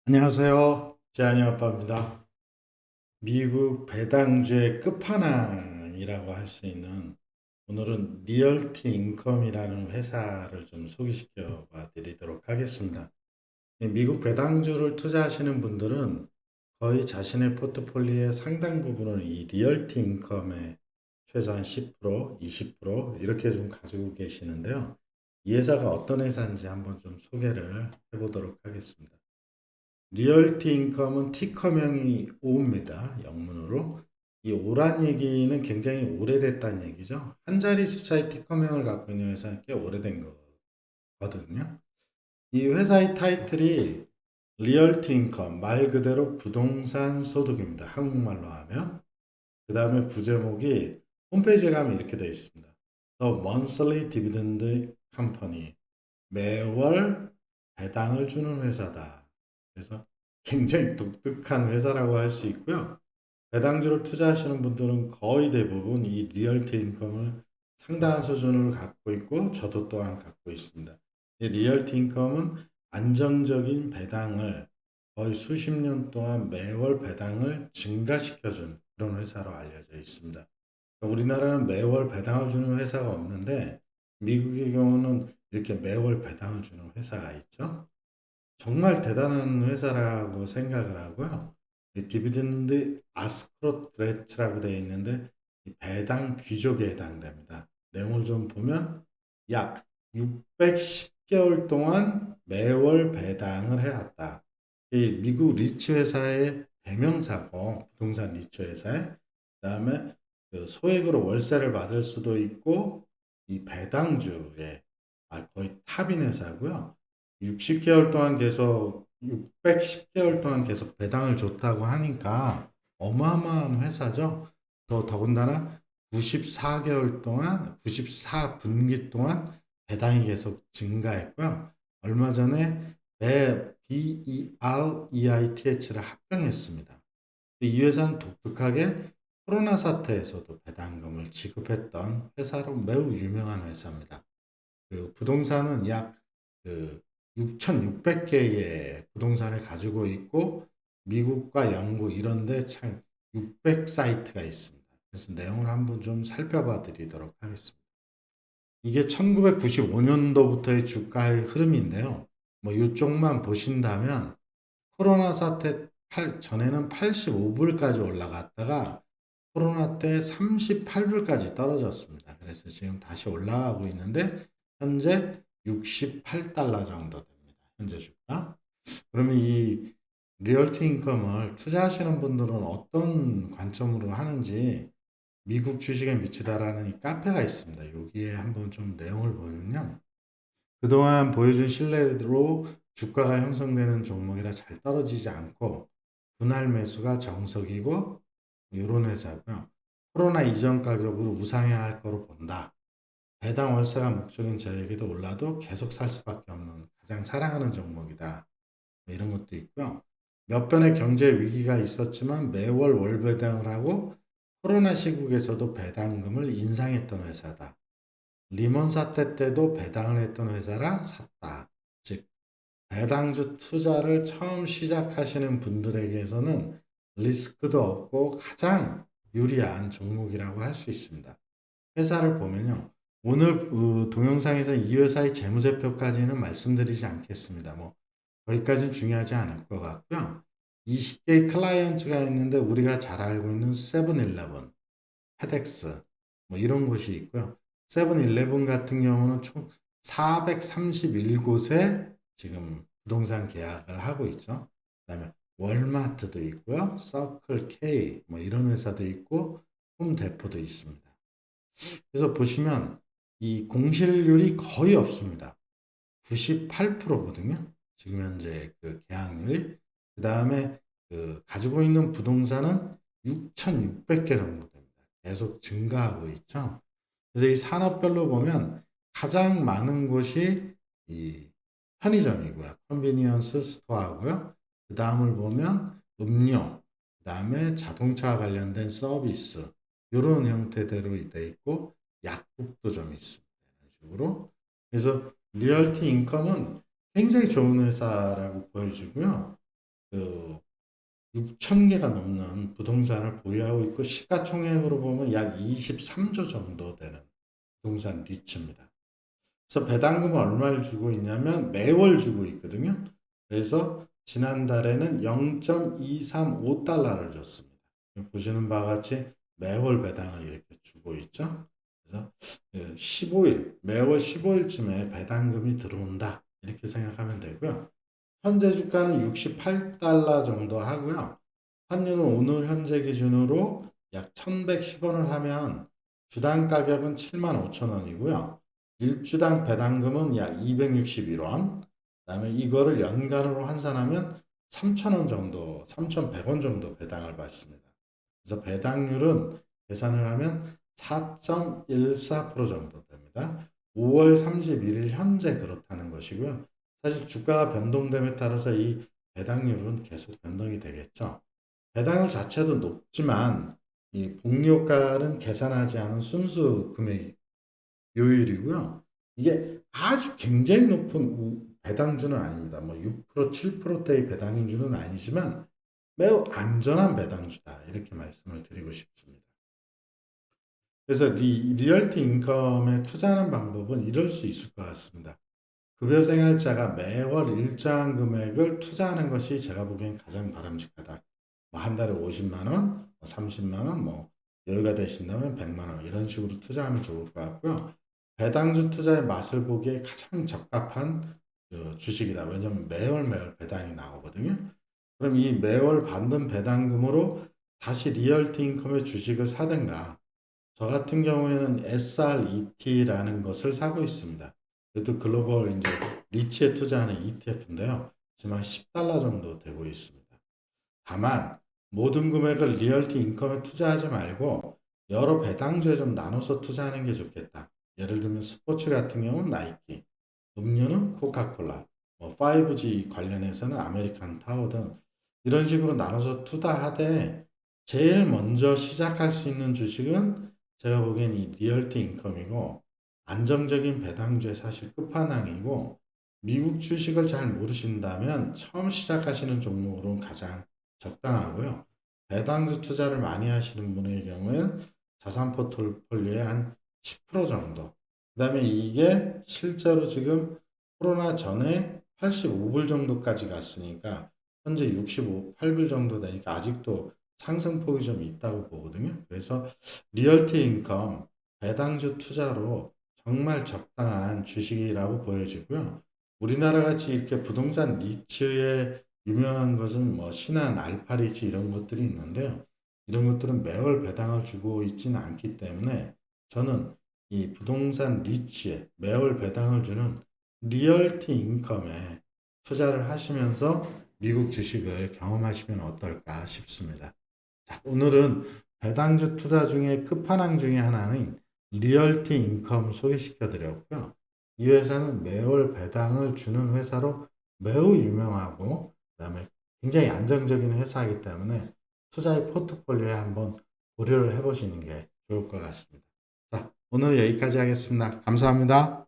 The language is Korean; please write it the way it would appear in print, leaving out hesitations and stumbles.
안녕하세요. 제한이 아빠입니다. 미국 배당주의 끝판왕이라고 할 수 있는 오늘은 리얼티 인컴이라는 회사를 좀 소개시켜 봐 드리도록 하겠습니다. 이 미국 배당주를 투자하시는 분들은 거의 자신의 포트폴리오의 상당 부분을 이 리얼티 인컴에 최소한 10%, 20% 이렇게 좀 가지고 계시는데요. 이 회사가 어떤 회사인지 한번 좀 소개를 해보도록 하겠습니다. 리얼티 인컴은 티커명이 O입니다. 영문으로. 이 O란 얘기는 굉장히 오래됐다는 얘기죠. 한 자리 숫자의 티커명을 갖고 있는 회사는 꽤 오래된 거거든요. 이 회사의 타이틀이 리얼티 인컴, 말 그대로 부동산 소득입니다. 한국말로 하면. 그 다음에 부제목이 홈페이지에 가면 이렇게 되어 있습니다. The Monthly Dividend Company. 매월 배당을 주는 회사다. 그래서 굉장히 독특한 회사라고 할 수 있고요. 배당주를 투자하시는 분들은 거의 대부분 이 리얼티 인컴을 상당한 수준을 갖고 있고 저도 또한 갖고 있습니다. 이 리얼티 인컴은 안정적인 배당을 거의 수십 년 동안 매월 배당을 증가시켜준 그런 회사로 알려져 있습니다. 우리나라는 매월 배당을 주는 회사가 없는데 미국의 경우는 이렇게 매월 배당을 주는 회사가 있죠. 정말 대단한 회사라고 생각을 하고요. 이 디비den드 아스크로트레츠라고 되어 있는데 이 배당 귀족에 해당됩니다. 내용을 좀 보면 약 610개월 동안 매월 배당을 해왔다. 이 미국 리츠 회사의 대명사고 부동산 리츠 회사에 그다음에 그 소액으로 월세를 받을 수도 있고 이 배당주에 거의 탑인 회사고요. 60개월 동안 계속 610개월 동안 계속 배당을 줬다고 하니까 어마어마한 회사죠. 더군다나 94개월 동안 94분기 동안 배당이 계속 증가했고요. 얼마 전에 BEREITH를 합병했습니다. 이 회사는 독특하게 코로나 사태에서도 배당금을 지급했던 회사로 매우 유명한 회사입니다. 그 부동산은 약그 6,600개의 부동산을 가지고 있고 미국과 영국 이런 데 참 600 사이트가 있습니다. 그래서 내용을 한번 좀 살펴봐 드리도록 하겠습니다. 이게 1995년도부터의 주가의 흐름인데요. 뭐 이쪽만 보신다면 코로나 사태 전에는 85불까지 올라갔다가 코로나 때 38불까지 떨어졌습니다. 그래서 지금 다시 올라가고 있는데 현재 68달러 정도 됩니다. 현재 주가. 그러면 이 리얼티 인컴을 투자하시는 분들은 어떤 관점으로 하는지 미국 주식에 미치다라는 이 카페가 있습니다. 여기에 한번 좀 내용을 보면요. 그동안 보여준 신뢰로 주가가 형성되는 종목이라 잘 떨어지지 않고 분할 매수가 정석이고 이런 회사고요. 코로나 이전 가격으로 우상향할 거로 본다. 배당 월세가 목적인 저에게도 올라도 계속 살 수밖에 없는 가장 사랑하는 종목이다. 뭐 이런 것도 있고요. 몇 번의 경제 위기가 있었지만 매월 월 배당을 하고 코로나 시국에서도 배당금을 인상했던 회사다. 리먼 사태 때도 배당을 했던 회사라 샀다. 즉 배당주 투자를 처음 시작하시는 분들에게서는 리스크도 없고 가장 유리한 종목이라고 할 수 있습니다. 회사를 보면요. 오늘 동영상에서 이 회사의 재무제표까지는 말씀드리지 않겠습니다. 뭐 거기까지는 중요하지 않을 것 같고요. 20개의 클라이언트가 있는데 우리가 잘 알고 있는 세븐일레븐, 페덱스 뭐 이런 곳이 있고요. 세븐일레븐 같은 경우는 총 431곳에 지금 부동산 계약을 하고 있죠. 그다음에 월마트도 있고요. 서클 K 뭐 이런 회사도 있고 홈데포도 있습니다. 그래서 보시면 이 공실률이 거의 없습니다. 98%거든요. 지금 현재 그 계약률이. 그 다음에 그 가지고 있는 부동산은 6,600개 정도 됩니다. 계속 증가하고 있죠. 그래서 이 산업별로 보면 가장 많은 곳이 이 편의점이고요. 컨비니언스 스토어고요. 그 다음을 보면 음료, 그 다음에 자동차 관련된 서비스 이런 형태대로 되어 있고 약국도 좀 있습니다. 이런 식으로. 그래서 리얼티 인컴은 굉장히 좋은 회사라고 보여지고요. 그 6,000개가 넘는 부동산을 보유하고 있고 시가총액으로 보면 약 23조 정도 되는 부동산 리츠입니다. 그래서 배당금을 얼마를 주고 있냐면 매월 주고 있거든요. 그래서 지난달에는 0.235달러를 줬습니다. 보시는 바와 같이 매월 배당을 이렇게 주고 있죠. 그래서 15일, 매월 15일쯤에 배당금이 들어온다. 이렇게 생각하면 되고요. 현재 주가는 68달러 정도 하고요. 환율은 오늘 현재 기준으로 약 1110원을 하면 주당 가격은 75,000원이고요. 일주당 배당금은 약 261원. 그다음에 이거를 연간으로 환산하면 3,000원 정도, 3,100원 정도 배당을 받습니다. 그래서 배당률은 계산을 하면 4.14% 정도 됩니다. 5월 31일 현재 그렇다는 것이고요. 사실 주가가 변동됨에 따라서 이 배당률은 계속 변동이 되겠죠. 배당률 자체도 높지만 이 복리효과는 계산하지 않은 순수 금액 요율이고요. 이게 아주 굉장히 높은 배당주는 아닙니다. 뭐 6%, 7%대의 배당주는 아니지만 매우 안전한 배당주다. 이렇게 말씀을 드리고 싶습니다. 그래서 리얼티 인컴에 투자하는 방법은 이럴 수 있을 것 같습니다. 급여 생활자가 매월 일정한 금액을 투자하는 것이 제가 보기엔 가장 바람직하다. 뭐 한 달에 50만 원, 30만 원, 뭐 여유가 되신다면 100만 원 이런 식으로 투자하면 좋을 것 같고요. 배당주 투자의 맛을 보기에 가장 적합한 주식이다. 왜냐하면 매월 배당이 나오거든요. 그럼 이 매월 받는 배당금으로 다시 리얼티 인컴의 주식을 사든가 저 같은 경우에는 SRET라는 것을 사고 있습니다. 이것도 글로벌 이제 리츠에 투자하는 ETF인데요. 지금 한 10달러 정도 되고 있습니다. 다만 모든 금액을 리얼티 인컴에 투자하지 말고 여러 배당주에 좀 나눠서 투자하는 게 좋겠다. 예를 들면 스포츠 같은 경우는 나이키, 음료는 코카콜라, 뭐 5G 관련해서는 아메리칸 타워 등 이런 식으로 나눠서 투자하되 제일 먼저 시작할 수 있는 주식은 제가 보기엔 이 리얼티 인컴이고 안정적인 배당주의 사실 끝판왕이고 미국 주식을 잘 모르신다면 처음 시작하시는 종목으로는 가장 적당하고요. 배당주 투자를 많이 하시는 분의 경우에는 자산 포트폴리오의 한 10% 정도. 그 다음에 이게 실제로 지금 코로나 전에 85불 정도까지 갔으니까 현재 65, 8불 정도 되니까 아직도 상승폭이 좀 있다고 보거든요. 그래서 리얼티 인컴, 배당주 투자로 정말 적당한 주식이라고 보여지고요. 우리나라 같이 이렇게 부동산 리츠에 유명한 것은 뭐 신한, 알파리츠 이런 것들이 있는데요. 이런 것들은 매월 배당을 주고 있지는 않기 때문에 저는 이 부동산 리츠에 매월 배당을 주는 리얼티 인컴에 투자를 하시면서 미국 주식을 경험하시면 어떨까 싶습니다. 자, 오늘은 배당주 투자 중에 끝판왕 중에 하나는 리얼티 인컴 소개시켜 드렸고요. 이 회사는 매월 배당을 주는 회사로 매우 유명하고 그다음에 굉장히 안정적인 회사이기 때문에 투자의 포트폴리오에 한번 고려를 해보시는 게 좋을 것 같습니다. 자, 오늘 여기까지 하겠습니다. 감사합니다.